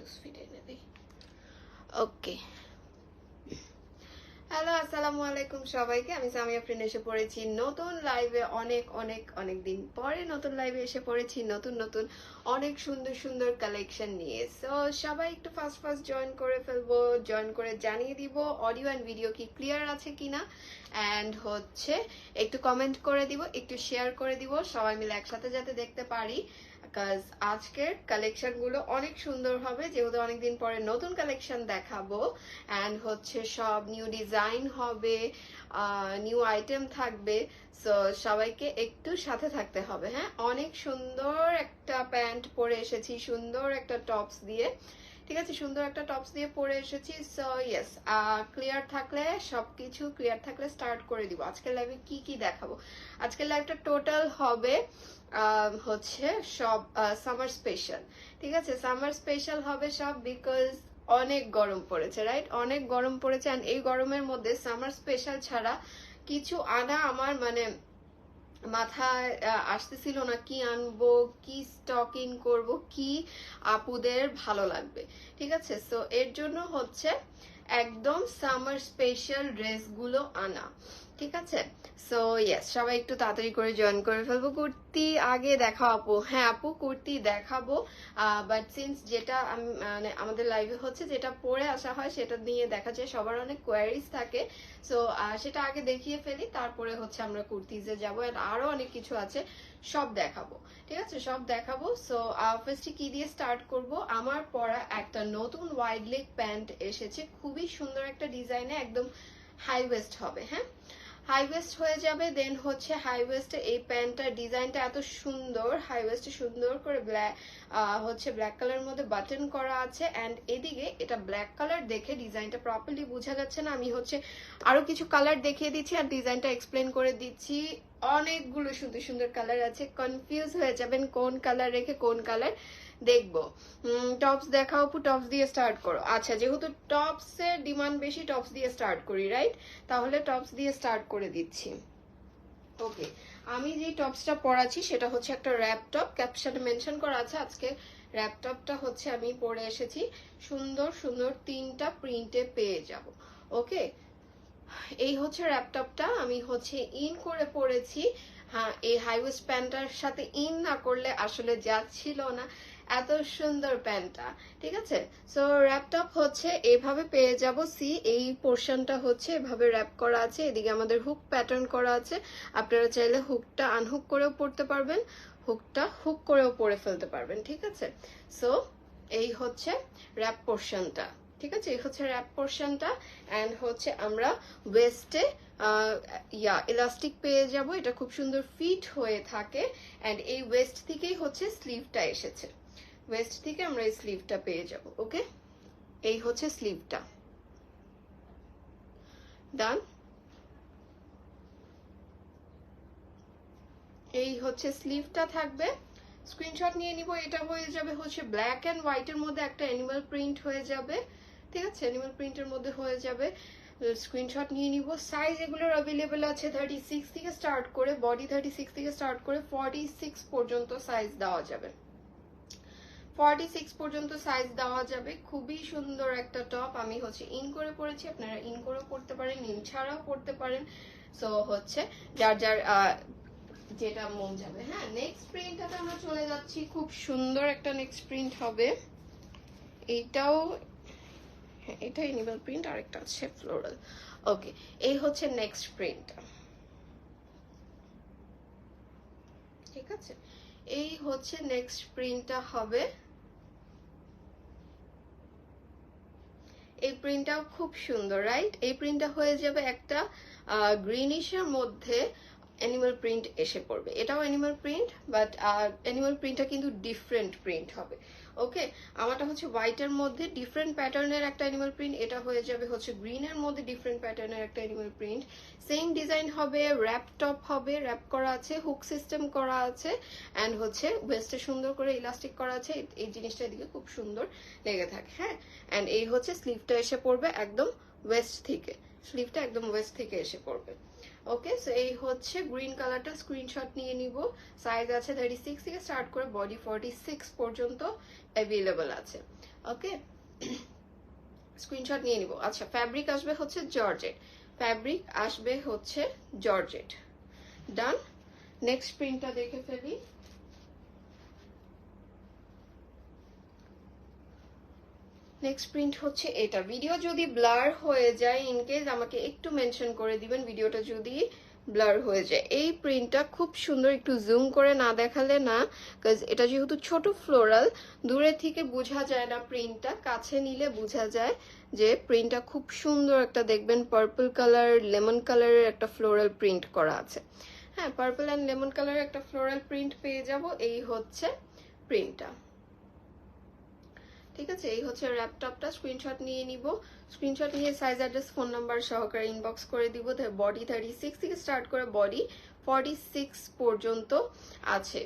Loose fit এনে দিই। ওকে, hello আসসালামু আলাইকুম সবাইকে। আমি সামিয়া ফ্রেন্ড এসে পড়েছি নতুন লাইভে। অনেক অনেক অনেক দিন পরে নতুন লাইভে এসে পড়েছি নতুন নতুন অনেক সুন্দর সুন্দর কালেকশন নিয়ে। সো সবাই একটু ফার্স্ট ফার্স্ট জয়েন করে ফেলবো, জয়েন করে জানিয়ে দিব অডিও অ্যান্ড ভিডিও কি ক্লিয়ার আছে কিনা, অ্যান্ড হচ্ছে একটু কমেন্ট করে দিব, একটু শেয়ার করে দিব, সবাই মিলে একসাথে যাতে দেখতে পারি। বিকজ আজকের কালেকশন গুলো অনেক সুন্দর হবে, যেহেতু অনেকদিন পরে নতুন কালেকশন দেখাবো। অ্যান্ড হচ্ছে সব নিউ ডিজাইন হবে, নিউ আইটেম থাকবে। সো সবাইকে একটু সাথে থাকতে হবে। হ্যাঁ, অনেক সুন্দর একটা প্যান্ট পরে এসেছি, সুন্দর একটা টপস দিয়ে। ঠিক আছে, সুন্দর একটা টপস দিয়ে পরে এসেছি। সো ইয়েস, ক্লিয়ার থাকলে, সবকিছু ক্লিয়ার থাকলে স্টার্ট করে দিব। আজকের লাইভে কি কি দেখাবো? আজকের লাইভটা টোটাল হবে হচ্ছে সব সামার স্পেশাল। ঠিক আছে, সামার স্পেশাল হবে সব, বিকজ অনেক গরম পড়েছে, রাইট? অনেক গরম পড়েছে। আর এই গরমের মধ্যে সামার স্পেশাল ছাড়া কিছু আনা আমার মানে মাথায় আসতেছিল না, কি আনবো, কি স্টকিং করব, কি আপুদের ভালো লাগবে। ঠিক আছে, সো এর জন্য হচ্ছে একদম সামার স্পেশাল ড্রেসগুলো আনা। ঠিক আছে, সো ইয়েস, সবাই একটু তাড়াতাড়ি করে জয়েন করে ফেলবো। কুর্তি আগে দেখাও আপু? হ্যাঁ আপু, কুর্তি দেখাবো, বাট সিন্স যেটা মানে আমাদের লাইভে হচ্ছে যেটা পরে আসা হয় সেটা নিয়ে দেখা যায় সবার অনেক কোয়ারিজ থাকে। সো সেটা আগে দেখিয়ে ফেলি, তারপরে হচ্ছে আমরা কুর্তিজে যাবো। আরো অনেক কিছু আছে, সব দেখাবো। ঠিক আছে, সব দেখাবো। সো ফার্স্টে কি দিয়ে স্টার্ট করব? আমার পরা একটা নতুন ওয়াইড লেগ প্যান্ট এসেছে, খুবই সুন্দর একটা ডিজাইনে, একদম হাই ওয়েস্ট হবে। হ্যাঁ, হাই ওয়েস্ট হয়ে যাবে। দেন হচ্ছে হাই ওয়েস্টে এই প্যান্টটার ডিজাইনটা এত সুন্দর, হাই ওয়েস্টে সুন্দর করে ব্ল্যাক হচ্ছে ব্ল্যাক কালারের মধ্যে বাটন করা আছে। অ্যান্ড এদিকে এটা ব্ল্যাক কালার দেখে ডিজাইনটা প্রপারলি বোঝা যাচ্ছে না, আমি হচ্ছে আরো কিছু কালার দেখিয়ে দিচ্ছি আর ডিজাইনটা এক্সপ্লেন করে দিচ্ছি। অনেকগুলো সুন্দর সুন্দর কালার আছে, কনফিউজ হয়ে যাবেন কোন কালার রেখে কোন কালার দেখবো। টপস দেখাও আপু, টপস দিয়ে স্টার্ট করো। আচ্ছা, যেহেতু টপসের ডিমান্ড বেশি, টপস দিয়ে স্টার্ট করি, রাইট? তাহলে টপস দিয়ে স্টার্ট করে দিচ্ছি। ওকে, আমি যে টপসটা পরাচ্ছি সেটা হচ্ছে একটা র্যাপ টপ, ক্যাপশনে মেনশন করা আছে। আজকে র্যাপ টপটা হচ্ছে আমি পরে এসেছি, সুন্দর সুন্দর তিনটা প্রিন্টে পেয়ে যাব। ওকে, এই হচ্ছে ল্যাপটপটা আমি হচ্ছে ইন করে পড়েছি। হ্যাঁ, এই হাইওয়েস্ট প্যান্টটার সাথে ইন না করলে আসলে যাচ্ছিল না, এত সুন্দর প্যান্টটা। ঠিক আছে, সো ল্যাপটপ হচ্ছে এভাবে পেয়ে যাব। সি, এই পোর্শনটা হচ্ছে এভাবে র্যাপ করা আছে, এদিকে আমাদের হুক প্যাটার্ন করা আছে। আপনারা চাইলে হুকটা আনহুক করেও পড়তে পারবেন, হুকটা হুক করেও পরে ফেলতে পারবেন। ঠিক আছে, সো এই হচ্ছে র্যাপ পোর্শনটা। ঠিক আছে, এই হচ্ছে র্যাপ পোর্শনটা। অ্যান্ড হচ্ছে আমরা ওয়েস্টে ইলাস্টিক পেয়ে যাব, এটা খুব সুন্দর ফিট হয়ে থাকে। অ্যান্ড এই ওয়েস্ট থেকেই হচ্ছে স্লিভটা এসেছে, ওয়েস্ট থেকে আমরা এই স্লিভটা পেয়ে যাব। ওকে, এই হচ্ছে স্লিভটা, ডান। এই হচ্ছে স্লিভটা থাকবে, স্ক্রিনশট নিয়ে নিব। এটা হয়ে যাবে হচ্ছে ব্ল্যাক অ্যান্ড হোয়াইটের মধ্যে একটা অ্যানিমাল প্রিন্ট হয়ে যাবে। ঠিক আছে, অ্যানিমাল প্রিন্টের মধ্যে হয়ে যাবে, স্ক্রিনশট নিয়ে নিব। সাইজ এগুলোর অ্যাভেলেবেল আছে 36 থেকে স্টার্ট করে, বডি 36 থেকে স্টার্ট করে 46 পর্যন্ত সাইজ দেওয়া যাবে, 46 পর্যন্ত সাইজ দেওয়া যাবে। খুবই সুন্দর একটা টপ, আমি হচ্ছে ইন করে পড়েছি, আপনারা ইন করেও পড়তে পারেন, ইন ছাড়াও পড়তে পারেন। সো হচ্ছে যার যার যেটা মন যাবে। হ্যাঁ, নেক্সট প্রিন্টটাতে আমরা চলে যাচ্ছি, খুব সুন্দর একটা নেক্সট প্রিন্ট হবে। এইটাও, হ্যাঁ এটা অ্যানিমাল প্রিন্ট, আরেকটা আছে ফ্লোরাল। ওকে, এই হচ্ছে নেক্সট প্রিন্টটা। ঠিক আছে, এই হচ্ছে নেক্সট প্রিন্টটা হবে। এই প্রিন্টটাও খুব সুন্দর, রাইট? এই প্রিন্টটা হয়ে যাবে একটা গ্রিনিশের মধ্যে অ্যানিমাল প্রিন্ট এসে পড়বে। এটাও অ্যানিমাল প্রিন্ট, বাট অ্যানিমাল প্রিন্টটা কিন্তু ডিফারেন্ট প্রিন্ট হবে। ওকে, আমারটা হচ্ছে হোয়াইটের মধ্যে ডিফারেন্ট প্যাটার্নের একটা অ্যানিমাল প্রিন্ট, এটা হয়ে যাবে হচ্ছে গ্রিনের মধ্যে ডিফারেন্ট প্যাটার্নের একটা অ্যানিমাল প্রিন্ট। সেম ডিজাইন হবে, র্যাপ টপ হবে, র্যাপ করা আছে, হুক সিস্টেম করা আছে। অ্যান্ড হচ্ছে ওয়েস্টে সুন্দর করে ইলাস্টিক করা আছে, এই জিনিসটা এদিকে খুব সুন্দর লেগে থাকে। হ্যাঁ, অ্যান্ড এই হচ্ছে স্লিভটা এসে পড়বে একদম ওয়েস্ট থেকে, স্লিভটা একদম ওয়েস্ট থেকে এসে পড়বে। ওকে, সো এই হচ্ছে গ্রিন কালারটা, স্ক্রিনশট নিয়ে নিব। সাইজ আছে 36 থেকে স্টার্ট করে বডি 46 পর্যন্ত অ্যাভেলেবল আছে। ওকে, স্ক্রিনশট নিয়ে নিব। আচ্ছা, ফ্যাব্রিক আসবে হচ্ছে জর্জেট, ফ্যাব্রিক আসবে হচ্ছে জর্জেট। ডান। নেক্সট প্রিন্টটা দেখে ফেলি। নেক্সট প্রিন্ট হচ্ছে এটা। ভিডিও যদি ব্লার হয়ে যায় ইনকেস আমাকে একটু মেনশন করে দিবেন, ভিডিওটা যদি ব্লার হয়ে যায়। এই প্রিন্টটা খুব সুন্দর, একটু জুম করে না দেখালে না, কাজ এটা যেহেতু ছোট ফ্লোরাল, দূরে থেকে বোঝা যায় না প্রিন্টটা, কাছে নিলে বোঝা যায় যে প্রিন্টটা খুব সুন্দর একটা, দেখবেন পার্পল কালার লেমন কালারের একটা ফ্লোরাল প্রিন্ট করা আছে। হ্যাঁ, পার্পল অ্যান্ড লেমন কালারের একটা ফ্লোরাল প্রিন্ট পেয়ে যাব। এই হচ্ছে প্রিন্টটা, ঠিক আছে। এই হচ্ছে ল্যাপটপটা, স্ক্রিনশট নিয়ে নিব। স্ক্রিনশট নিয়ে সাইজ অ্যাড্রেস ফোন নাম্বার সহকারে ইনবক্স করে দিব। বডি 36 থেকে স্টার্ট করে বডি 46 পর্যন্ত আছে।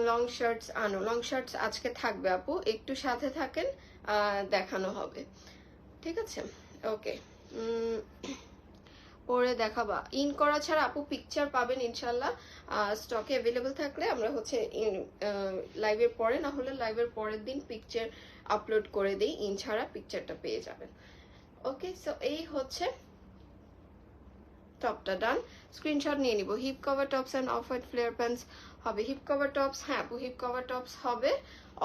লং শার্টস আনো, লং শার্টস আজকে থাকবে আপু, একটু সাথে থাকেন, দেখানো হবে, ঠিক আছে। ওকে, পরে দেখাবা। ইন করা ছাড়া আপু পিকচার পাবেন ইনশাল্লাহ, স্টকে অ্যাভেলেবল থাকলে আমরা হচ্ছে লাইভের পরে, না হলে লাইভের পরের দিন পিকচার আপলোড করে দিই, ইন ছাড়া পিকচারটা পেয়ে যাবেন। ওকে, সো এই হচ্ছে টপটা। ডান। স্ক্রিনশট নিয়ে নিব। Hip cover tops and off white flare pants হবে। হিপ কভার টপস, হ্যাঁ আপু হিপ কভার টপস হবে।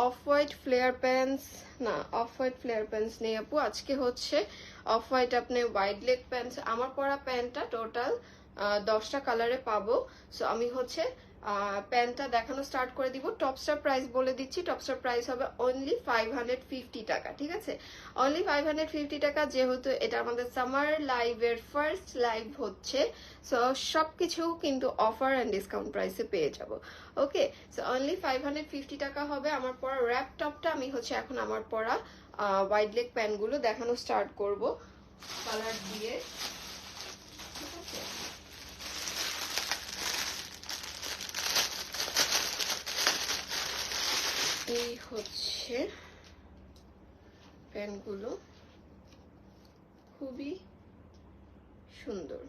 অফ হোয়াইট ফ্লেয়ার প্যান্টস না, অফ হোয়াইট ফ্লেয়ার প্যান্টস নেই আপু আজকে। হচ্ছে অফ হোয়াইট, আপনি ওয়াইড লেগ প্যান্টস, আমার পরা প্যান্টটা টোটাল 10টা কালারে পাবো। সো আমি হচ্ছে প্যান্টটা দেখানো স্টার্ট করে দিব। টপসটার প্রাইস বলে দিচ্ছি, টপসটার প্রাইস হবে অনলি 550 টাকা, ঠিক আছে। অনলি 550 টাকা, যেহেতু এটা আমাদের সামার লাইভের ফার্স্ট লাইভ হচ্ছে, সো সবকিছু কিন্তু অফার অ্যান্ড ডিসকাউন্ট প্রাইসে পেয়ে যাব। ওকে, সো অনলি 550 টাকা হবে। আমার পরা র্যাপ টপটা আমি হচ্ছে এখন আমার পরা ওয়াইড লেগ প্যান্টগুলো দেখানো স্টার্ট করব কালার দিয়ে, ঠিক আছে। এই হচ্ছে প্যান্টগুলো, খুবই সুন্দর।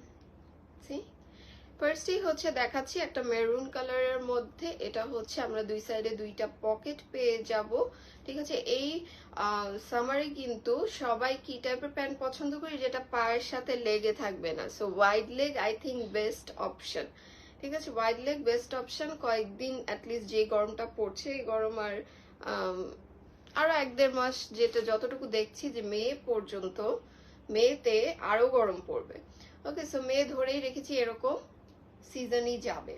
ফার্স্টই হচ্ছে দেখাচ্ছি একটা মেরুন কালারের মধ্যে, এটা হচ্ছে আমরা দুই সাইডে দুইটা পকেট পেয়ে যাব, ঠিক আছে। এই সামারে কিন্তু সবাই কি টাইপের প্যান্ট পছন্দ করি, যেটা পায়ের সাথে লেগে থাকবে না। So wide leg I think best option, ঠিক আছে। Wide leg best option. কয়েকদিন অ্যাটলিস্ট যে গরমটা পড়ছে, এই গরম আর আরো 1-1.5 মাস, যেটা যতটুকু দেখছি যে মে পর্যন্ত, মেতে আরো গরম পড়বে। ওকে, সো মে ধরেই রেখেছি এরকম সিজনই যাবে।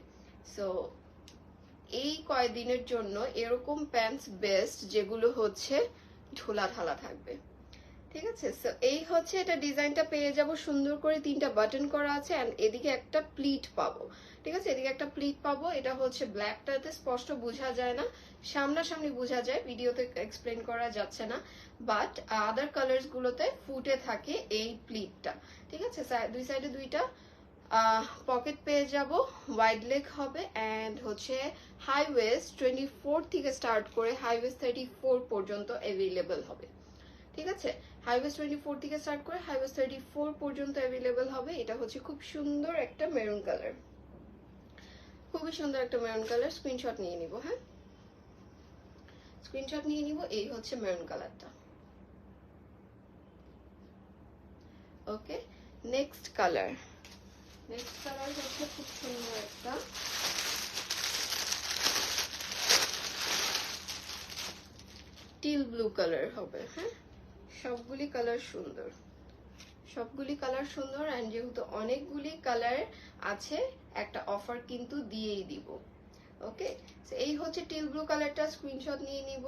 সো এই কয়েকদিনের জন্য এরকম প্যান্টস বেস্ট, যেগুলো হচ্ছে ঝোলা ঢালা থাকবে, ঠিক আছে। সো এই হচ্ছে এটা ডিজাইনটা পেয়ে যাব সুন্দর করে, 3টা বাটন করা আছে এন্ড এদিকে একটা প্লিট পাবো, ঠিক আছে। এদিকে একটা প্লিট পাবো। এটা হচ্ছে ব্ল্যাকটাতে স্পষ্ট বোঝা যায় না, সামনাসামনি বোঝা যায়, ভিডিওতে এক্সপ্লেন করা যাচ্ছে না, বাট আদার কালার্স গুলোতে ফুটে থাকে এই প্লিটটা, ঠিক আছে। দুই সাইডে দুইটা পকেট পেয়ে যাব, ওয়াইড লেগ হবে এন্ড হচ্ছে হাই ওয়েস্ট 24 থেকে স্টার্ট করে হাই ওয়েস্ট 34 পর্যন্ত অ্যাভেলেবল হবে, ঠিক আছে। হাই ওয়েস্ট 24 থেকে স্টার্ট করে হাই ওয়েস্ট 34 পর্যন্ত অ্যাভেলেবল হবে। এটা হচ্ছে খুব সুন্দর একটা মেরুন কালার, খুবই সুন্দর একটা মেরুন কালার। স্ক্রিনশট নিয়ে নিব, হ্যাঁ স্ক্রিনশট নিয়ে নিব। এই হচ্ছে মেরুন কালারটা। ওকে, নেক্সট কালার। নেক্সট কালার হচ্ছে খুব সুন্দর একটা টিল ব্লু কালার হবে। হ্যাঁ, সবগুলি কালার সুন্দর, সবগুলি কালার সুন্দর এন্ড যেহেতু অনেকগুলি কালার আছে, একটা অফার কিন্তু দিয়েই দিব। ওকে, এই হচ্ছে টিল ব্লু কালারটা। স্ক্রিনশট নিয়ে নিব,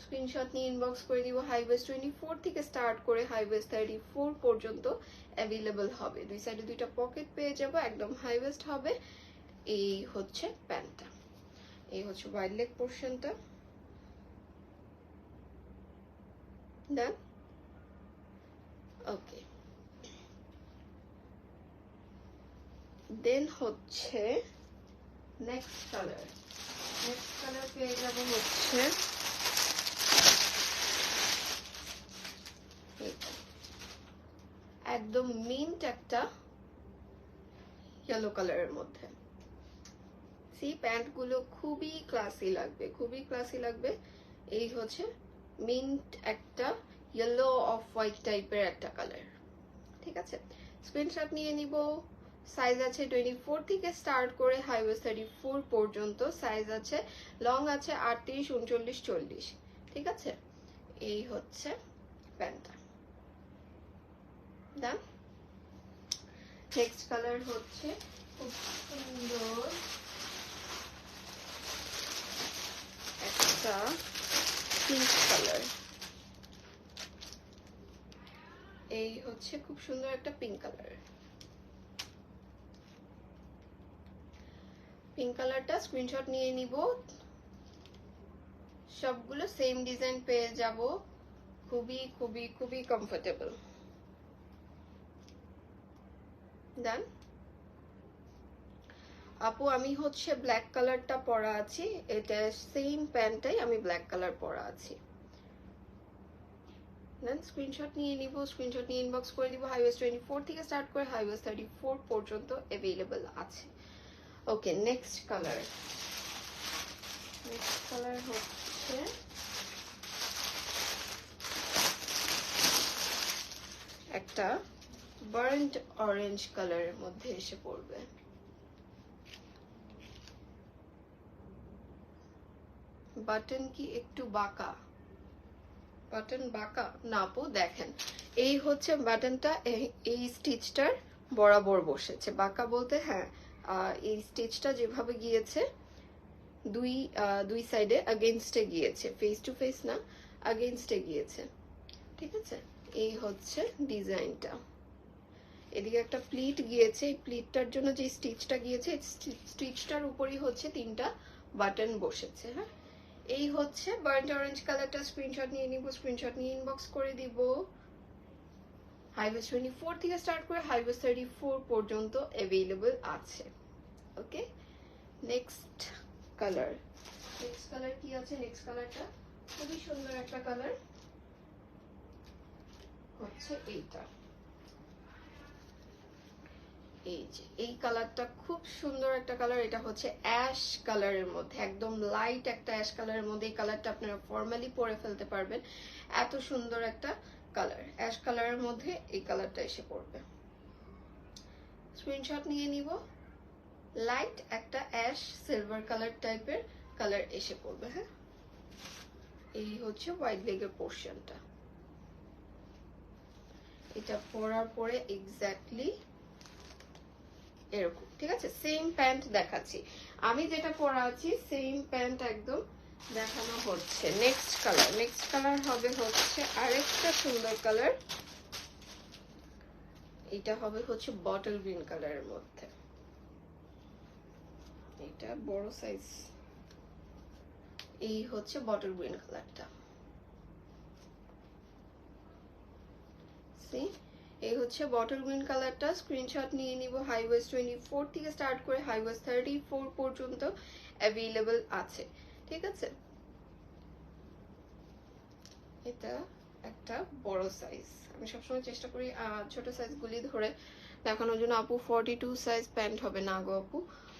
স্ক্রিনশট নিয়ে ইনবক্স করে দিব। হাই ওয়েস্ট 24 থেকে স্টার্ট করে হাই ওয়েস্ট 34 পর্যন্ত অ্যাভেলেবল হবে। দুই সাইডে দুইটা পকেট পেয়ে যাব, একদম হাই ওয়েস্ট হবে। এই হচ্ছে প্যান্টটা, এই হচ্ছে ওয়াইড লেগ পোর্শনটা। ডান। ওকে, দেন হচ্ছে নেক্সট কালার। নেক্সট কালার পেয়ে যাব হচ্ছে একদম মিন্ট একটা ইয়েলো কালারের মধ্যে। সি প্যান্টগুলো খুবই ক্লাসি লাগবে, খুবই ক্লাসি লাগবে। এই হচ্ছে মিন্ট একটা ইয়েলো অফ হোয়াইট টাইপের একটা কালার। ঠিক আছে, স্ক্রিনশট নিয়ে নিব। সাইজ আছে 24 থেকে স্টার্ট করে হাই ওয়েস্ট 34 পর্যন্ত সাইজ আছে। লং আছে 38, 39, 40। ঠিক আছে, এই হচ্ছে প্যান্টটা। ডান। নেক্সট কালার হচ্ছে খুব সুন্দর একটা পিঙ্ক কালার। এই হচ্ছে খুব সুন্দর একটা পিঙ্ক কালার। পিঙ্ক কালারটা স্ক্রিনশট নিয়ে নিব। সবগুলো সেম ডিজাইন পেয়ে যাব, খুবই খুবই খুবই কমফোর্টেবল। ডান। আপু আমি হচ্ছে ব্ল্যাক কালারটা পরা আছি, এটা সেম প্যান্টটাই আমি ব্ল্যাক কালার পরা আছি। দেন স্ক্রিনশট নিয়ে নিব, স্ক্রিনশট নিয়ে ইনবক্স করে দিব। হাই ওয়েস্ট 24 থেকে স্টার্ট করে হাই ওয়েস্ট 34 পর্যন্ত অ্যাভেলেবল আছে। ওকে, নেক্সট কালার। নেক্সট কালার হচ্ছে একটা বার্ন্ট অরেঞ্জ কালারের মধ্যে এসে পড়বে। বাটন কি একটু বাঁকা? বাটন বাঁকা না আপু, দেখেন এই হচ্ছে বাটনটা, এই স্টিচটার বরাবর বসেছে। বাঁকা বলতে হ্যাঁ, এই স্টিচটা যেভাবে গিয়েছে দুই সাইডে আগেইনস্টে গিয়েছে, ফেস টু ফেস না, আগেইনস্টে গিয়েছে। ঠিক আছে, এই হচ্ছে ডিজাইনটা। এদিকে একটা প্লিট গিয়েছে, এই প্লিটটার জন্য যে স্টিচটা গিয়েছে, স্টিচটার উপরই হচ্ছে 3টা বাটন বসেছে। হ্যাঁ, এই হচ্ছে বার্ন্ট অরেঞ্জ কালারটা। স্ক্রিনশট নিয়ে নিব, স্ক্রিনশট নিয়ে ইনবক্স করে দিব। হাই ওয়েস্ট 24 থেকে স্টার্ট করে হাই ওয়েস্ট 34 পর্যন্ত অ্যাভেলেবল আছে। ওকে, নেক্সট কালার। নেক্সট কালার কি আছে? নেক্সট কালারটা খুবই সুন্দর একটা কালার হচ্ছে এইটা। এই যে এই কালারটা খুব সুন্দর একটা কালার। এটা হচ্ছে অ্যাশ কালারের মধ্যে, একদম লাইট একটা অ্যাশ কালারের মধ্যে। এই কালারটা আপনারা ফর্মালি পরে ফেলতে পারবেন, এত সুন্দর একটা কালার। অ্যাশ কালারের মধ্যে এই কালারটা এসে পড়বে। স্ক্রিনশট নিয়ে নিব। লাইট একটা অ্যাশ সিলভার কালার টাইপের কালার এসে পড়বে। হ্যাঁ, এই হচ্ছে হোয়াইট লেগের পোর্শনটা। এটা পরার পরে এক্স্যাক্টলি এরকম। ঠিক আছে, সেম প্যান্ট দেখাচ্ছি, আমি যেটা পরা আছি সেম প্যান্ট একদম দেখানো হচ্ছে। Next colour. নেক্সট কালার হবে হচ্ছে আরেকটা সুন্দর কালার। এটা হবে হচ্ছে বটল গ্রিন কালারের মধ্যে। এটা বড় সাইজ। এই হচ্ছে বটল গ্রিন কালারটা। সি, এই হচ্ছে বটল গ্রিন কালারটা। স্ক্রিনশট নিয়ে নিব। হাই ওয়েস্ট 24 থেকে স্টার্ট করে হাই ওয়েস্ট 34 পর্যন্ত অ্যাভেলেবল আছে। ঠিক আছে, এটা একটা বড় সাইজ। আমি সবসময় চেষ্টা করি ছোট সাইজগুলি ধরে দেখানোর জন্য। আপু 42 সাইজ প্যান্ট হবে না গো আপু,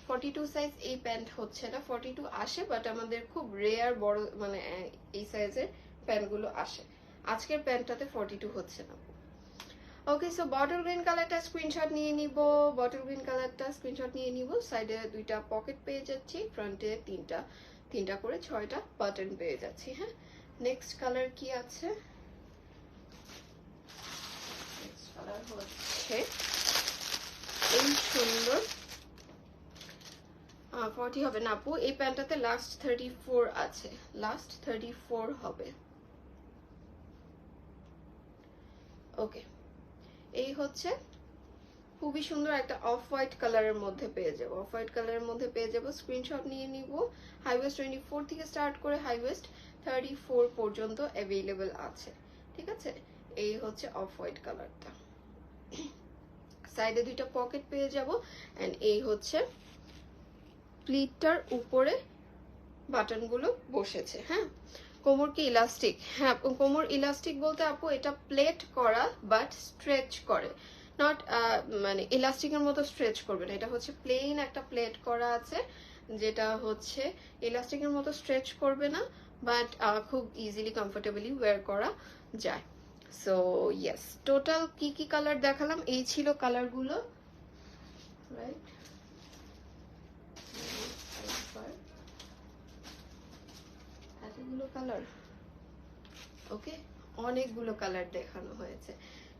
42 সাইজ এই প্যান্ট হচ্ছে না। 42 আসে, বাট আমাদের খুব রেয়ার বড় মানে এই সাইজের প্যান্টগুলো আসে। আজকের প্যান্টটাতে 42 হচ্ছে না। ওকে, সো বটল গ্রিন কালারটা স্ক্রিনশট নিয়ে নিব। বটল গ্রিন কালারটা স্ক্রিনশট নিয়ে নিব। সাইডে 2টা পকেট পেয়ে যাচ্ছি, ফ্রন্টে 3টা করে 6টা বাটন পেয়ে যাচ্ছি। হ্যাঁ, নেক্সট কালার কি আছে? নেক্সট কালার হচ্ছে এই সুন্দর 40 হবে না আপু, এই প্যান্টটাতে লাস্ট 34 আছে, লাস্ট 34 হবে। ওকে, এই হচ্ছে খুবই সুন্দর একটা অফ হোয়াইট কালারের মধ্যে পেয়ে যাবো। অফ হোয়াইট কালারের মধ্যে পেয়ে যাবো। স্ক্রিনশট নিয়ে নিব। হাই ওয়েস্ট 24 থেকে স্টার্ট করে হাই ওয়েস্ট 34 পর্যন্ত অ্যাভেলেবল আছে। ঠিক আছে, এই হচ্ছে অফ হোয়াইট কালারটা। সাইডে 2টা পকেট পেয়ে যাব, এন্ড এই হচ্ছে প্লিটটার উপরে বাটনগুলো বসেছে। হ্যাঁ, কোমর কি ইলাস্টিক? হ্যাঁ, কোমর ইলাস্টিক বলতে আপু এটা প্লেট করা বাট স্ট্রেচ করে। নট মানে ইলাস্টিকের মতো স্ট্রেচ করবে না, এটা হচ্ছে প্লেন একটা প্লেট করা আছে, যেটা হচ্ছে ইলাস্টিকের মতো স্ট্রেচ করবে না, বাট খুব ইজিলি কমফোর্টেবলি ওয়্যার করা যায়। সো ইয়েস, টোটাল কি কি কালার দেখালাম, এই ছিল কালারগুলো, রাইট? এতগুলো কালার, ওকে, অনেকগুলো কালার দেখানো হয়েছে,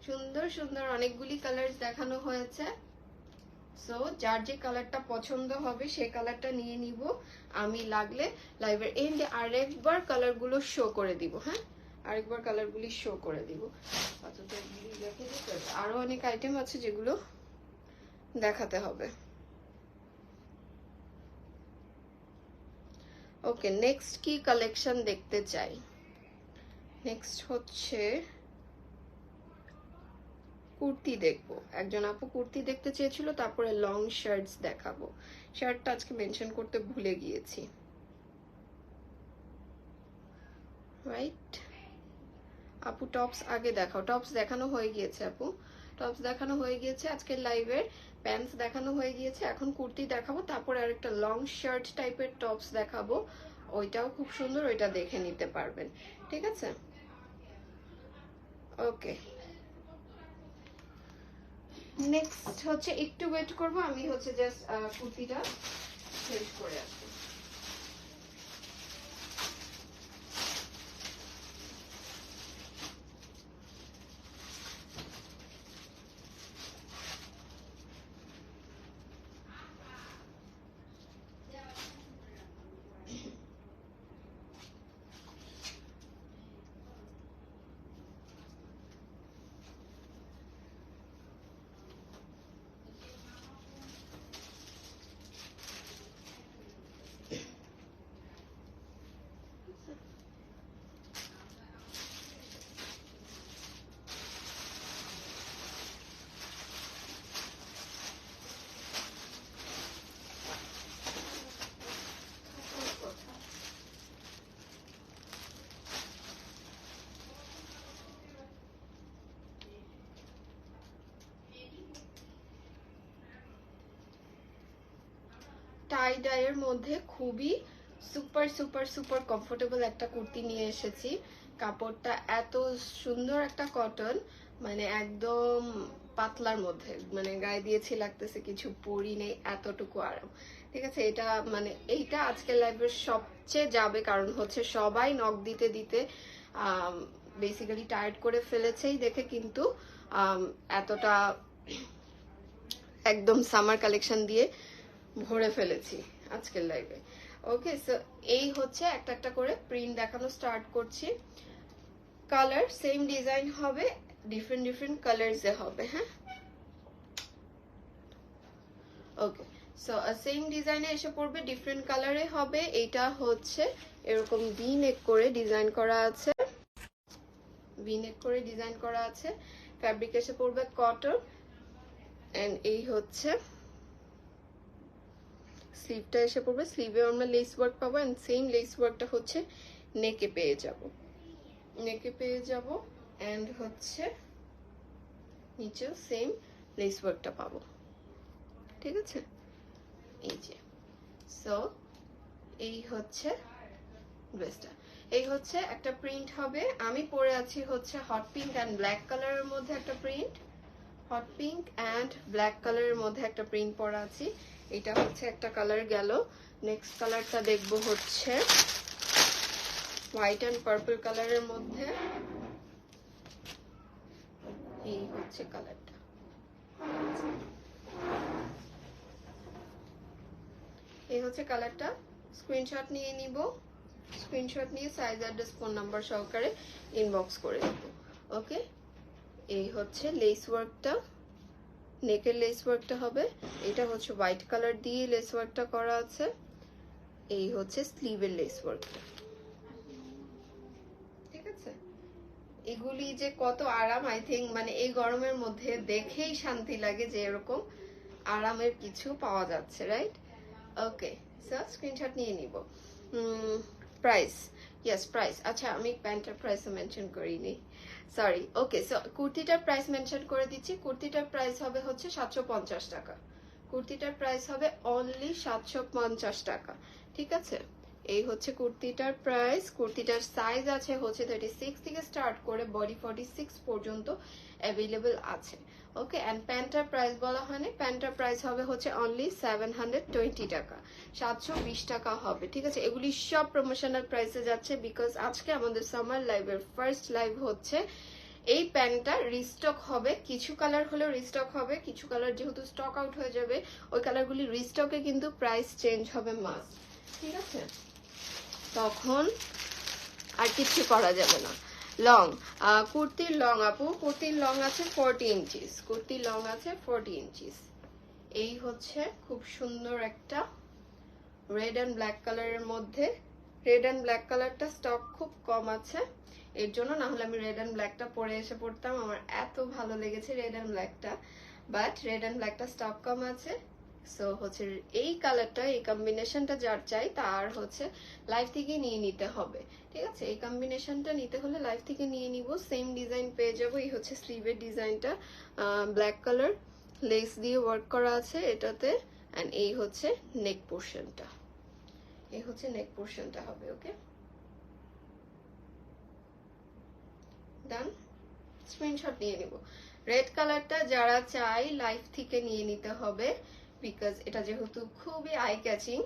সুন্দর সুন্দর অনেকগুলি কালার দেখানো হয়েছে। সো যার যে কালারটা পছন্দ হবে সেই কালারটা নিয়ে নিব। আমি লাগলে লাইভের এন্ডে আরেকবার কালারগুলো শো করে দিব, হ্যাঁ, আরেকবার কালারগুলি শো করে দিব। আরো অনেক আইটেম আছে যেগুলো দেখাতে হবে। ওকে, নেক্সট কি কালেকশন দেখতে চাই? নেক্সট হচ্ছে কুর্তি দেখবো, একজন আপু কুর্তি দেখতে চেয়েছিল, তারপরে লং শার্টস দেখাবো। শার্টটা আজকে মেনশন করতে ভুলে গিয়েছি, রাইট? আপু টপস আগে দেখাও। টপস দেখানো হয়ে গিয়েছে আপু, টপস দেখানো হয়ে গিয়েছে আজকের লাইভের, প্যান্টস দেখানো হয়ে গিয়েছে, এখন কুর্তি দেখাবো, তারপরে আরেকটা লং শার্ট টাইপের টপস দেখাবো, ওইটাও খুব সুন্দর, ওইটা দেখে নিতে পারবেন, ঠিক আছে? ওকে, নেক্সট হচ্ছে একটু ওয়েট করব, আমি হচ্ছে জাস্ট কুর্তিটা শেষ করে আসবো। টাই ডাইয়ের মধ্যে খুবই সুপার সুপার সুপার কমফোর্টেবল একটা কুর্তি নিয়ে এসেছি। কাপড়টা এত সুন্দর একটা কটন, মানে একদম পাতলার মধ্যে, মানে গায়ে দিয়েছি লাগতেছে কিছু পরি নেই, এতটুকু আরাম, ঠিক আছে? এটা মানে এইটা আজকের লাইভের সবচেয়ে যাবে, কারণ হচ্ছে সবাই নক দিতে দিতে বেসিক্যালি টায়ার্ড করে ফেলেছেই দেখে, কিন্তু এতটা একদম সামার কালেকশন দিয়ে ভরে ফেলেছি আজকের লাইভে। ওকে, সো এই হচ্ছে একটা একটা করে প্রিন্ট দেখানো স্টার্ট করছি। কালার সেম ডিজাইন হবে, ডিফারেন্ট ডিফারেন্ট কালারসে হবে, হ্যাঁ? ওকে, সো সেম ডিজাইনে এসে পড়বে, ডিফারেন্ট কালারে হবে। এইটা হচ্ছে এরকম ভি নেক করে ডিজাইন করা আছে, ভি নেক করে ডিজাইন করা আছে, ফ্যাব্রিক এসে পড়বে কটন, এন্ড এই হচ্ছে স্লিভটা এসে পড়বে, স্লিভে আমরা লেস ওয়ার্ক পাবো, এন্ড সেম লেস ওয়ার্কটা হচ্ছে নেকে পেয়ে যাব, নেকে পেয়ে যাব, এন্ড হচ্ছে নিচেও সেম লেস ওয়ার্কটা পাবো, ঠিক আছে? এই যে, সো এই হচ্ছে ড্রেসটা, এই হচ্ছে একটা প্রিন্ট হবে। আমি পরে আছি হচ্ছে হট পিঙ্ক অ্যান্ড ব্ল্যাক কালারের মধ্যে একটা print, hot pink and black কালারের মধ্যে একটা প্রিন্ট পরা আছি। এটা হচ্ছে একটা কালার গেল। নেক্সট কালারটা দেখবো হচ্ছে হোয়াইট অ্যান্ড পার্পল কালারের মধ্যে, এই হচ্ছে কালারটা। এই হচ্ছে কালারটা, স্ক্রিনশট নিয়ে নিব, স্ক্রিনশট নিয়ে সাইজ অ্যাড্রেস ফোন নাম্বার সহকারে ইনবক্স করে দেব। ওকে, এই হচ্ছে লেস ওয়ার্কটা, নেকের লেস ওয়ার্কটা হবে, এটা হচ্ছে হোয়াইট কালার দিয়ে লেস ওয়ার্কটা করা আছে, এই হচ্ছে স্লিভের লেস ওয়ার্কটা, ঠিক আছে? এগুলি যে কত আরাম, আই থিঙ্ক মানে এই গরমের মধ্যে দেখেই শান্তি লাগে যে এরকম আরামের কিছু পাওয়া যাচ্ছে, রাইট? ওকে, সো স্ক্রিনশট নিয়ে নিব। প্রাইস ইয়েস প্রাইস, আচ্ছা আমি প্যান্টের প্রাইস মেনশন করিনি, সরি। ওকে, সো কুর্তিটার প্রাইস মেনশন করে দিচ্ছি। কুর্তিটার প্রাইস হবে হচ্ছে 750 টাকা। কুর্তিটার প্রাইস হবে অনলি 750 টাকা, ঠিক আছে? এই হচ্ছে কুর্তিটার প্রাইস। কুর্তিটার সাইজ আছে হচ্ছে 36 থেকে স্টার্ট করে বডি 46 পর্যন্ত অ্যাভেলেবল আছে। ওকে, অ্যান্ড প্যান্টার প্রাইস বলা হয়নি, প্যান্টার প্রাইস হবে হচ্ছে অনলি 720 টাকা, 720 টাকা হবে, ঠিক আছে? এগুলি সব প্রমোশনাল প্রাইসে যাচ্ছে, বিকজ আজকে আমাদের সামার লাইভের ফার্স্ট লাইভ হচ্ছে। এই প্যান্টটা রিস্টক হবে, কিছু কালার হলেও রিস্টক হবে, কিছু কালার যেহেতু স্টক আউট হয়ে যাবে ওই কালারগুলি রিস্টকে কিন্তু প্রাইস চেঞ্জ হবে মাস্ট, ঠিক আছে? তখন আর কিছু করা যাবে না। লং, কুর্তির লং আপু, কুর্তির লং আছে 40 ইঞ্চিস, কুর্তির লং আছে 40 ইঞ্চিস। এই হচ্ছে খুব সুন্দর একটা রেড অ্যান্ড ব্ল্যাক কালারের মধ্যে। রেড অ্যান্ড ব্ল্যাক কালারটা স্টক খুব কম আছে, এর জন্য, না হলে আমি রেড অ্যান্ড ব্ল্যাকটা পরে এসে পড়তাম, আমার এত ভালো লেগেছে রেড অ্যান্ড ব্ল্যাকটা, বাট রেড অ্যান্ড ব্ল্যাকটা স্টক কম আছে। সো হচ্ছে এই কালারটা, এই কম্বিনেশনটা যার চাই তার হচ্ছে লাইভ থেকে নিয়ে নিতে হবে, ঠিক আছে? এই কম্বিনেশনটা নিতে হলে লাইভ থেকে নিয়ে নিব। সেম ডিজাইন পেয়ে যাবো। এই হচ্ছে স্লিভের ডিজাইনটা, ব্ল্যাক কালার লেস দিয়ে ওয়ার্ক করা আছে এটাতে, অ্যান্ড এই হচ্ছে নেক পোর্শনটা, এই হচ্ছে নেক পোর্শনটা হবে। ওকে, ডান, স্ক্রিনশট নিয়ে নিব। রেড কালারটা যারা চাই লাইভ থেকে নিয়ে নিতে হবে, বিকজ এটা যেহেতু খুবই আই ক্যাচিং,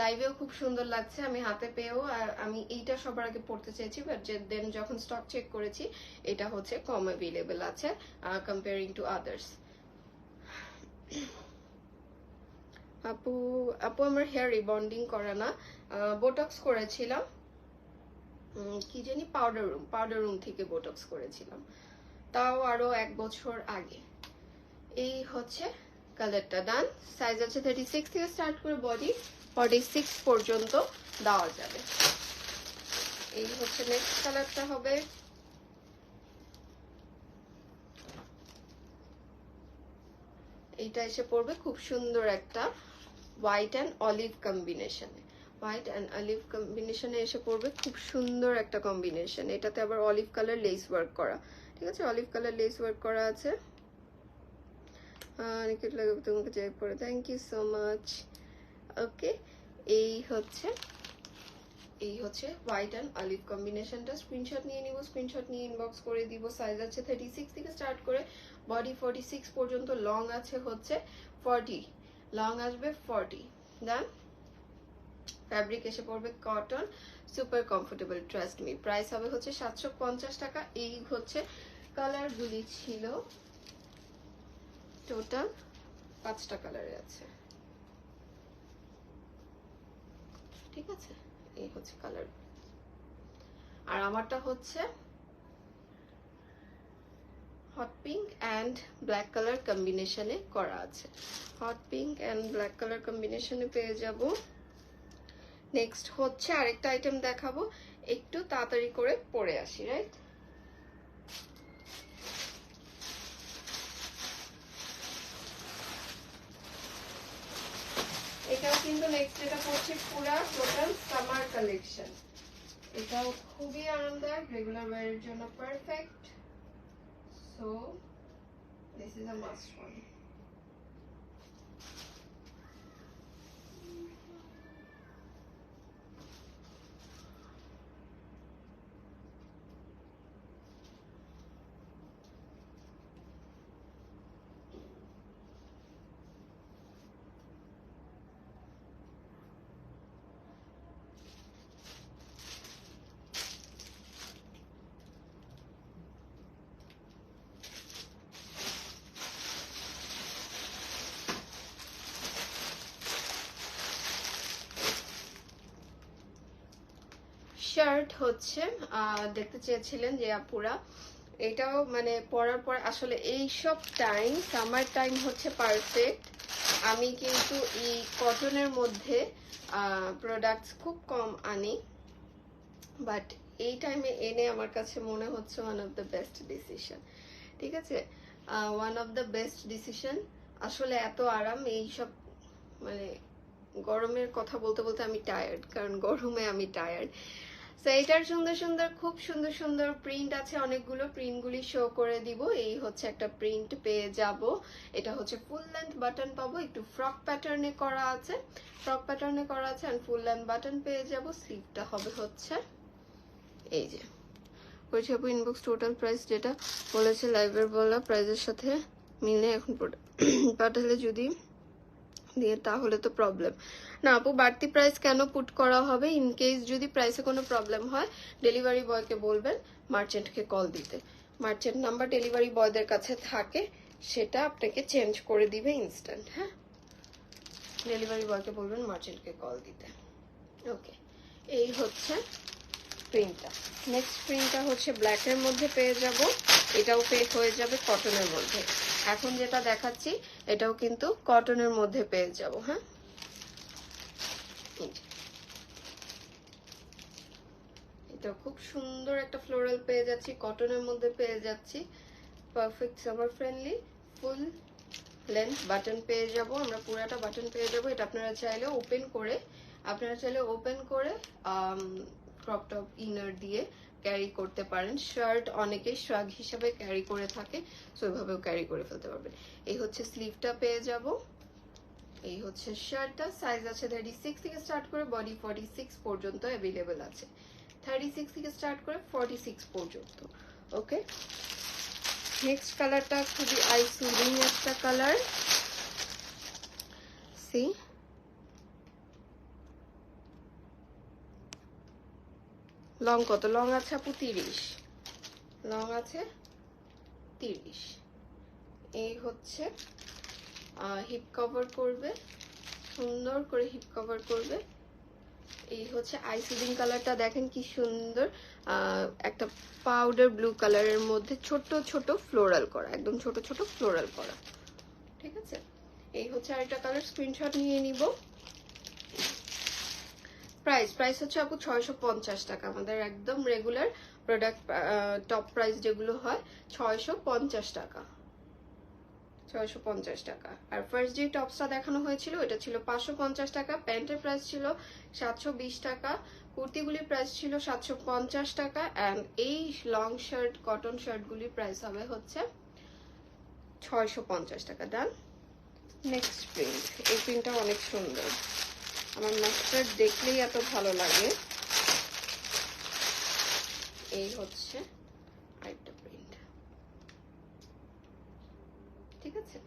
লাইভেও খুব সুন্দর লাগছে, আমি হাতে পেয়েও আমি এইটা সবার আগে পড়তে চেয়েছি, বাট দেন যখন স্টক চেক করেছি এটা হচ্ছে কম অ্যাভেলেবেল আছে কম্পেয়ারিং টু আদার্স। আপু, আপু আমার হেয়ার রিবন্ডিং করা না, বোটক্স করেছিলাম, কি জানি পাউডার রুম থেকে বোটক্স করেছিলাম, তাও আরো 1 বছর আগে। এই হচ্ছে কালারটা, ডান। সাইজ আছে 36 থেকে স্টার্ট করে বডি 46 পর্যন্ত দেওয়া যাবে। এই হচ্ছে নেক্সট কালারটা হবে, এইটা এসে পড়বে খুব সুন্দর একটা হোয়াইট অ্যান্ড অলিভ কম্বিনেশনে, হোয়াইট অ্যান্ড অলিভ কম্বিনেশনে এসে পড়বে খুব সুন্দর একটা কম্বিনেশন। এটাতে আবার অলিভ কালার লেস ওয়ার্ক করা, ঠিক আছে? অলিভ কালার লেস ওয়ার্ক করা আছে। নিকেট লাগবে তোমাকে চেক করে, থ্যাংক ইউ সো মাচ। ওকে, এই হচ্ছে হোয়াইট অ্যান্ড অলিভ কম্বিনেশনটা। স্ক্রিনশট নিয়ে নিব, স্ক্রিনশট নিয়ে ইনবক্স করে দিব। সাইজ আছে 36 থেকে স্টার্ট করে বডি 46 পর্যন্ত, লং আছে হচ্ছে 40, লং আসবে 40, ডান। ফ্যাব্রিক এসে পড়বে cotton, super comfortable, trust me. Price হবে হচ্ছে 750 টাকা। এই হচ্ছে কালারগুলি ছিল, টোটাল 5টা কালারে আছে, ঠিক আছে? এই হচ্ছে কালার, আর আমারটা হচ্ছে hot pink and black colour কম্বিনেশনে করা আছে, hot pink and black colour কম্বিনেশনে পেয়ে যাব। নেক্সট হচ্ছে আরেকটা আইটেম দেখাবো, একটু তাড়াতাড়ি করে পরে আসি, রাইট? এটাও কিন্তু নেক্সট যেটা পড়ছে পুরা টোটাল সামার কালেকশন, এটাও খুবই আরামদায়ক, রেগুলার ওয়্যারের জন্য perfect. So this is a must one. Shirt হচ্ছে দেখতে চেয়েছিলেন যে আপুরা, এটাও মানে পরার পর আসলে এই সব টাইম, সামার টাইম হচ্ছে পারফেক্ট। আমি কিন্তু এই কটনের মধ্যে প্রোডাক্টস খুব কম আনি, বাট এই টাইমে এনে আমার কাছে মনে হচ্ছে one of the best decision, ঠিক আছে? One of the best decision. আসলে এত আরাম এই সব, মানে গরমের কথা বলতে বলতে আমি টায়ার্ড, কারণ গরমে আমি টায়ার্ড। সো এইটার সুন্দর সুন্দর খুব সুন্দর সুন্দর প্রিন্ট আছে অনেকগুলো, প্রিন্টগুলি শো করে দিব। এই হচ্ছে একটা প্রিন্ট পেয়ে যাব, এটা হচ্ছে ফুল লেন্থ বাটন পাবো, একটু ফ্রক প্যাটার্নে করা আছে, ফ্রক প্যাটার্নে করা আছে এন্ড ফুল লেন্থ বাটন পেয়ে যাব। স্লিভটা হবে হচ্ছে এই যে, বলছি আপু ইনবক্স টোটাল প্রাইস যেটা বলেছে লাইভের বলা প্রাইসের সাথে মিলে এখন পাঠালে যদি দিয়ে তাহলে তো প্রবলেম না আপু। বাড়তি প্রাইস কেন পুট করা হবে? ইন কেস যদি প্রাইসে কোনো প্রবলেম হয় ডেলিভারি বয়কে বলবেন মার্চেন্টকে কল দিতে, মার্চেন্ট নাম্বার ডেলিভারি বয়দের কাছে থাকে, সেটা আপনাকে চেঞ্জ করে দিবে ইনস্ট্যান্ট। হ্যাঁ, ডেলিভারি বয়কে বলবেন মার্চেন্টকে কল দিতে। ওকে, এই হচ্ছে প্রিন্টটা। নেক্সট প্রিন্টটা হচ্ছে ব্ল্যাকের মধ্যে পেয়ে যাব, এটাও পে হয়ে যাবে কটনের মধ্যে। এখন যেটা দেখাচ্ছি এটাও কিন্তু কটনের মধ্যে পেয়ে যাব। হ্যাঁ, এটা খুব সুন্দর একটা ফ্লোরাল পেয়ে যাচ্ছি, কটনের মধ্যে পেয়ে যাচ্ছি, perfect summer friendly full length button পেয়ে যাব আমরা, পুরাটা বাটন পেয়ে যাব। এটা আপনারা চাইলে ওপেন করে ক্রপ টপ ইনার দিয়ে ক্যারি করতে পারেন। শার্ট অনেকে শ্রাগ হিসাবে ক্যারি করে থাকে, সো ওইভাবেও ক্যারি করে ফেলতে পারবেন। এই হচ্ছে স্লিভটা পেয়ে যাব, এই হচ্ছে শার্টটা। সাইজ আছে 36 থেকে স্টার্ট করে বডি 46 পর্যন্ত অ্যাভেলেবেল আছে, 36 থেকে স্টার্ট করে 46 পর্যন্ত। ওকে, নেক্সট কালারটা খুবই আই সুদিং একটা কালার। সি লং কত? লং আছে আপু 30, লং আছে 30। এই হচ্ছে হিপ কভার করবে, সুন্দর করে হিপ কভার করবে। এই হচ্ছে আইসিডিং কালারটা, দেখেন কি সুন্দর, একটা পাউডার ব্লু কালারের মধ্যে ছোট ছোট ফ্লোরাল করা, একদম ছোট ছোট ফ্লোরাল করা। ঠিক আছে, এই হচ্ছে আরেকটা কালার, স্ক্রিনশট নিয়ে নিব। প্রাইস হচ্ছে আপু 650 টাকা, আমাদের একদম রেগুলার প্রোডাক্ট টপ প্রাইস যেগুলো হয় 650 টাকা, 650 টাকা। আর ফার্স্ট যে টপসটা দেখানো হয়েছিল এটা ছিল 550 টাকা, প্যান্টের প্রাইস ছিল 720 টাকা, কুর্তিগুলির প্রাইস ছিল 750 টাকা, অ্যান্ড এই লং শার্ট কটন শার্টগুলির প্রাইস হবে হচ্ছে 650 টাকা। ডান। নেক্সট প্রিন্ট, এই প্রিন্টটা অনেক সুন্দর, আমার মাস্টার দেখলেই এত ভালো লাগে। এই হচ্ছে আরেকটা প্রিন্ট। ঠিক আছে,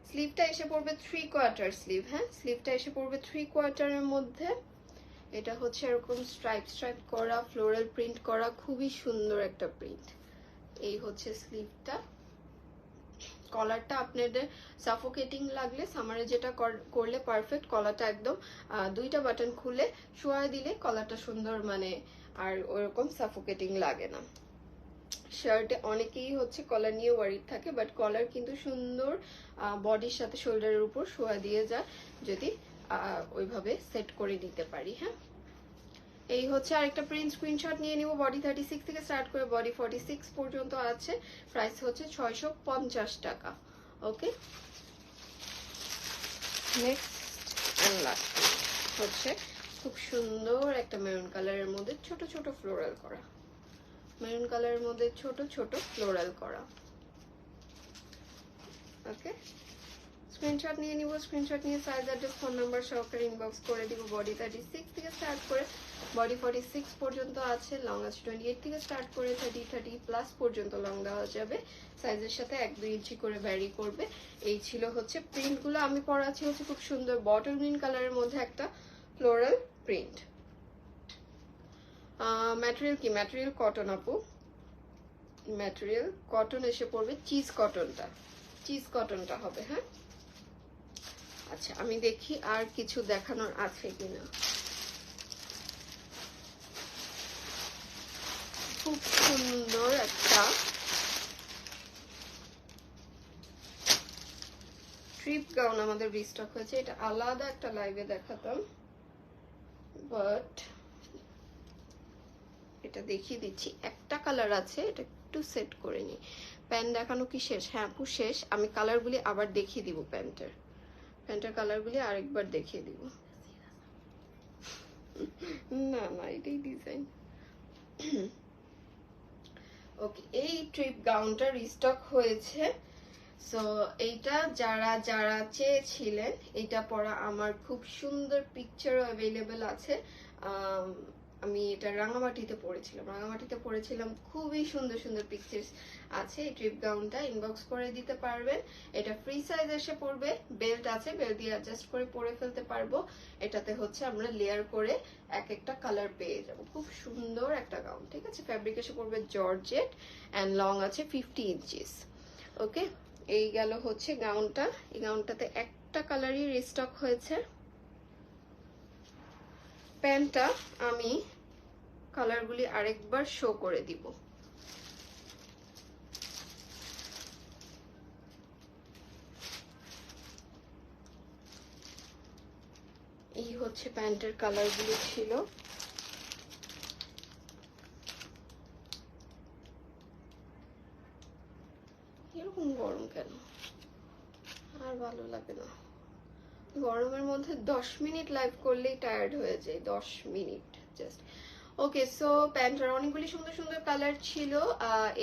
স্লিভটা এসে পড়বে 3/4 স্লিভ। হ্যাঁ, স্লিভটা এসে পড়বে 3/4-এর মধ্যে। এটা হচ্ছে এরকম স্ট্রাইপ করা, ফ্লোরাল প্রিন্ট করা, খুবই সুন্দর একটা প্রিন্ট। এই হচ্ছে স্লিভটা। কলারটা আপনাদের সাফোকেটিং লাগলে সামারে যেটা করলে পারফেক্ট, কলারটা একদম দুইটা বাটন খুলে শোয়া দিলে কলারটা সুন্দর, মানে আর ওরকম সাফোকেটিং লাগে না। শার্টে অনেকেই হচ্ছে কলার নিয়ে ওয়ারিড থাকে, বাট কলার কিন্তু সুন্দর বডির সাথে শোল্ডারের উপর শোয়া দিয়ে যায় যদি ওইভাবে সেট করে নিতে পারি। হ্যাঁ, এই হচ্ছে আরেকটা প্রিন্ট, স্ক্রিনশট নিয়ে নিব। বডি 36 থেকে স্টার্ট করে বডি 46 পর্যন্ত আছে, প্রাইস হচ্ছে 650 টাকা। ওকে, নেক্সট এন্ড লাস্ট হচ্ছে খুব সুন্দর একটা মেরুন কালারের মধ্যে ছোট ছোট ফ্লোরাল করা, মেরুন কালারের মধ্যে ছোট ছোট ফ্লোরাল করা। ওকে, স্ক্রিনশট নিয়ে নিব, স্ক্রিনশট নিয়ে সাইজ অ্যাড্রেস ফোন নাম্বার সহকারে ইনবক্স করে দিব। বডি 36 থেকে স্টার্ট করে বডি 46 পর্যন্ত আছে, লং আছে 28 থেকে স্টার্ট করে 30 প্লাস পর্যন্ত লং দেওয়া যাবে, সাইজের সাথে 1-2 ইঞ্চি করে ভ্যারি করবে। এই ছিল হচ্ছে প্রিন্টগুলো। আমি পরাচ্ছি হচ্ছে খুব সুন্দর বটল গ্রিন কালারের মধ্যে একটা ফ্লোরাল প্রিন্ট। ম্যাটেরিয়াল কি? ম্যাটেরিয়াল কটন আপু, ম্যাটেরিয়াল কটন এসে পড়বে, চিজ কটনটা হবে। হ্যাঁ, আচ্ছা আমি দেখি আর কিছু দেখানোর আছে কিনা। খুব সুন্দর একটা ট্রিপ গাউন আমাদের রিস্টক হয়েছে, এটা আলাদা একটা লাইভে দেখাতাম, বাট এটা দেখিয়ে দিচ্ছি। একটা কালার আছে, এটা একটু সেট করে নি। প্যান্ট দেখানো কি শেষ? হ্যাঁ আপু শেষ, আমি কালারগুলি আবার দেখিয়ে দিব, প্যান্টের কালারগুলি আরেকবার দেখিয়ে দিব। না এটাই ডিজাইন, ওকে, এই ট্রিপ গাউনটা রিস্টক হয়েছে। সো এইটা যারা যারা চেয়েছিলেন, এটা পরা আমার খুব সুন্দর পিকচারও অ্যাভেলেবেল আছে। আমি এটা রাঙামাটিতে পরেছিলাম, খুবই সুন্দর সুন্দর পিকচার্স আছে। এই ট্রিপ গাউনটা ইনবক্স করে দিতে পারবেন। এটা ফ্রি সাইজ এসে পড়বে, বেল্ট আছে, বেল্ট দিয়ে অ্যাডজাস্ট করে পরে ফেলতে পারবো। এটাতে হচ্ছে আমরা লেয়ার করে এক একটা কালার পেয়ে যাব। খুব সুন্দর একটা গাউন, ঠিক আছে। ফ্যাব্রিক এসে পড়বে জর্জেট অ্যান্ড লং আছে 50 ইঞ্চিস। ওকে, এই গেল হচ্ছে গাউনটা। এই গাউনটাতে একটা কালারই রিস্টক হয়েছে। প্যান্টটা আমি কালারগুলি আরেকবার শো করে দিব। এই হচ্ছে প্যান্টের কালারগুলি ছিল। এরকম গরম কেন? আর ভালো লাগে না গরমের মধ্যে। 10 মিনিট লাইভ করলেই টায়ার্ড হয়ে যায়, 10 মিনিট জাস্ট। ওকে, সো প্যান্টের অনেকগুলি সুন্দর সুন্দর কালার ছিল।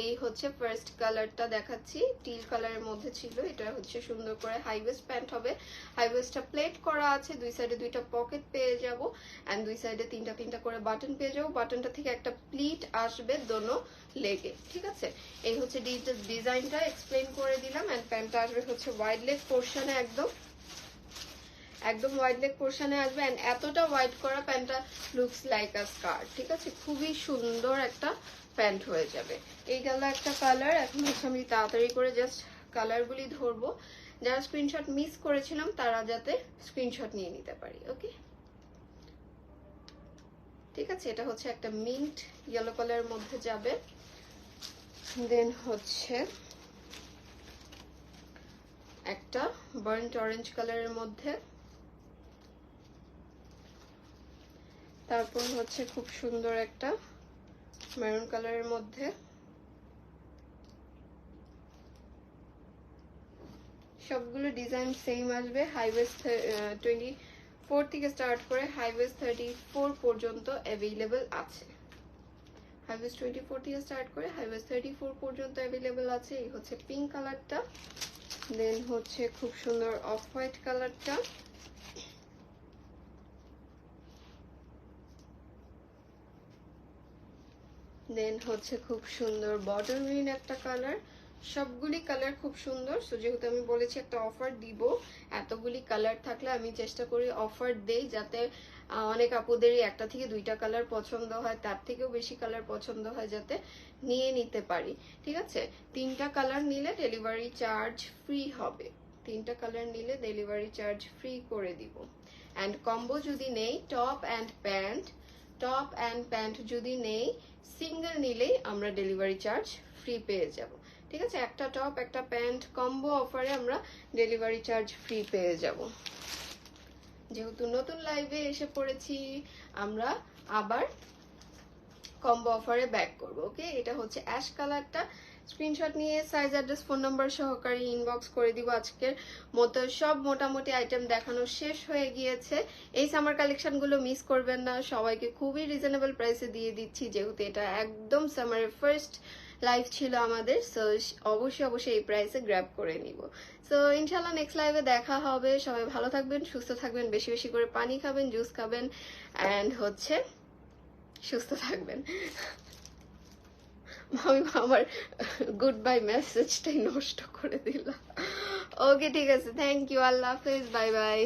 এই হচ্ছে ফার্স্ট কালারটা দেখাচ্ছি, টিল কালারের মধ্যে ছিল। এটা হচ্ছে সুন্দর করে হাই ওয়েস্ট প্যান্ট হবে। হাই ওয়েস্টটা প্লেট করা আছে, দুই সাইডে দুইটা পকেট পেয়ে যাব, অ্যান্ড দুই সাইডে তিনটা তিনটা করে বাটন পেয়ে যাবো। বাটনটা থেকে একটা প্লিট আসবে দোনো লেগে, ঠিক আছে। এই হচ্ছে ডিজাইনটা এক্সপ্লেন করে দিলাম। অ্যান্ড প্যান্টটা আসবে হচ্ছে ওয়াইড লেগ পোর্শনে, একদম ওয়াইড লেগ পোর্শনে আসবে। এন্ড এতটা ওয়াইড করা প্যান্টটা লুকস লাইক আ স্কার্ট, ঠিক আছে। খুবই সুন্দর একটা প্যান্ট হয়ে যাবে। এই গেল একটা কালার। এখন হচ্ছে আমি তাড়াতাড়ি করে জাস্ট কালারগুলি ধরবো, যারা স্ক্রিনশট মিস করেছিলাম তারা যাতে স্ক্রিনশট নিয়ে নিতে পারি। ওকে, ঠিক আছে। এটা হচ্ছে একটা মিন্ট ইয়েলো কালারের মধ্যে যাবে। দেন হচ্ছে একটা বার্ন্ট অরেঞ্জ কালারের মধ্যে। তারপর হচ্ছে খুব সুন্দর একটা মেরুন কালারের মধ্যে। সবগুলো ডিজাইন সেম আসবে। হাই ওয়েস্ট 24 থেকে স্টার্ট করে হাই ওয়েস্ট 34 পর্যন্ত অ্যাভেলেবেল আছে। হাই ওয়েস্ট 24 থেকে স্টার্ট করে হাই ওয়েস্ট 34 পর্যন্ত অ্যাভেলেবেল আছে। এই হচ্ছে পিঙ্ক কালারটা। দেন হচ্ছে খুব সুন্দর অফ হোয়াইট কালারটা। দেন হচ্ছে খুব সুন্দর বটল গ্রিন একটা কালার। সবগুলি কালার খুব সুন্দর। সো যেহেতু আমি বলেছি একটা অফার দিব, এতগুলি কালার থাকলে আমি চেষ্টা করি অফার দেই, যাতে অনেক আপুদেরই একটা থেকে দুইটা কালার পছন্দ হয়, তার থেকেও বেশি কালার পছন্দ হয়, যাতে নিয়ে নিতে পারি, ঠিক আছে। তিনটা কালার নিলে ডেলিভারি চার্জ ফ্রি হবে, তিনটা কালার নিলে ডেলিভারি চার্জ ফ্রি করে দিব। অ্যান্ড কম্বো যদি নেই, টপ অ্যান্ড প্যান্ট যদি নেই, সিঙ্গেল নিলেই আমরা ডেলিভারি চার্জ ফ্রি পেয়ে যাব, ঠিক আছে। একটা টপ একটা প্যান্ট কম্বো অফারে আমরা ডেলিভারি চার্জ ফ্রি পেয়ে যাব। যেহেতু নতুন লাইভে এসে পড়েছি, আমরা আবার কম্বো অফারে ব্যাক করব। ওকে, এটা হচ্ছে অ্যাশ কালারটা। স্ক্রিনশট নিয়ে সাইজ অ্যাড্রেস ফোন নাম্বার সহকারে ইনবক্স করে দিব। আজকের মতো সব মোটামুটি আইটেম দেখানো শেষ হয়ে গিয়েছে। এই সামার কালেকশনগুলো মিস করবেন না, সবাইকে খুবই রিজনেবল প্রাইসে দিয়ে দিচ্ছি, যেহেতু এটা একদম সামারের ফার্স্ট লাইভ ছিল আমাদের। সো অবশ্যই এই প্রাইসে গ্র্যাব করে নিব। সো ইনশাল্লাহ নেক্সট লাইভে দেখা হবে। সবাই ভালো থাকবেন, সুস্থ থাকবেন, বেশি বেশি করে পানি খাবেন, জুস খাবেন, অ্যান্ড হচ্ছে সুস্থ থাকবেন। আমি আমার গুড বাই মেসেজটাই নষ্ট করে দিলাম। ওকে, ঠিক আছে, থ্যাংক ইউ, আল্লাহ হাফেজ, বাই বাই।